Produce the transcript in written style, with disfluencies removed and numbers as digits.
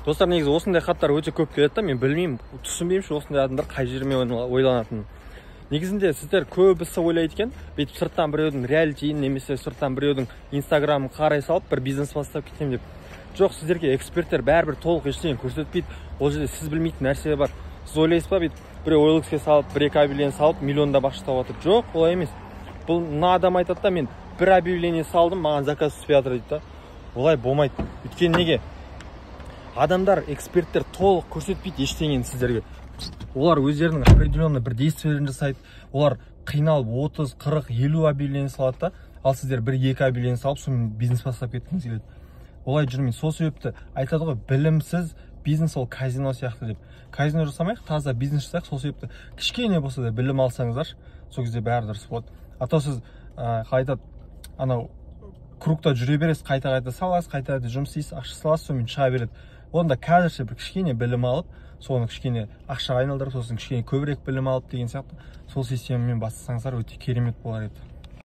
Достар, негізі осындай хаттар өте көп келеді да, мен білмеймін, түсінбеймін ше осындай адамдар қай жермен ойланатынын. Негізінде сіздер көбісі ойлайды екен, бүйтіп сырттан біреудің реалитиін немесе сырттан біреудің инстаграмын қарай салып бір бизнес бастап кетемін деп. Жоқ, сіздерге эксперттер бәрібір толық ештеңе көрсетпейді. Ол жерде сіз білмейтін нәрсе бар. Сіз ойлайсыз ба, бүйтіп біреу OLX-ке салып, бір-екі объявление салып, миллионда бақшы тауып жатыр. Жоқ, олай емес. Бұл мына адам айтады да, мен бір объявление салдым, маған заказ түспей жатыр дейді да. Олай болмайды. Өйткені неге? Адамдар, эксперттер толық көрсетпейді ештеңені сіздерге. Олар өздерінің определенный бір действиелерін жасайды. Олар қиналып 30, 40, 50 объявление салады да, ал сіздер бір-екі объявление салып, сонымен бизнес бастап кеткіңіз келеді. Олай жүрмейді. Сол себепті айтады ғой, білімсіз бизнес ол казино сияқты деп. Казино жасамайық, таза бизнес жасайық. Сол себепті кішкене болса да білім алсаңыздар, сол кезде бәрі дұрыс болады. А то сіз қайтады, анау кругта жүре бересіз, қайта-қайта саласыз, қайта-қайта жұмыс істейсіз, ақша саласыз, сонымен шыға береді. Онда қазірше бір кішкене білім алып, соны кішкене ақшаға айналдырып, сосын кішкене көбірек білім алып деген сияқты сол системамен бастасаңыздар өте керемет болар еді.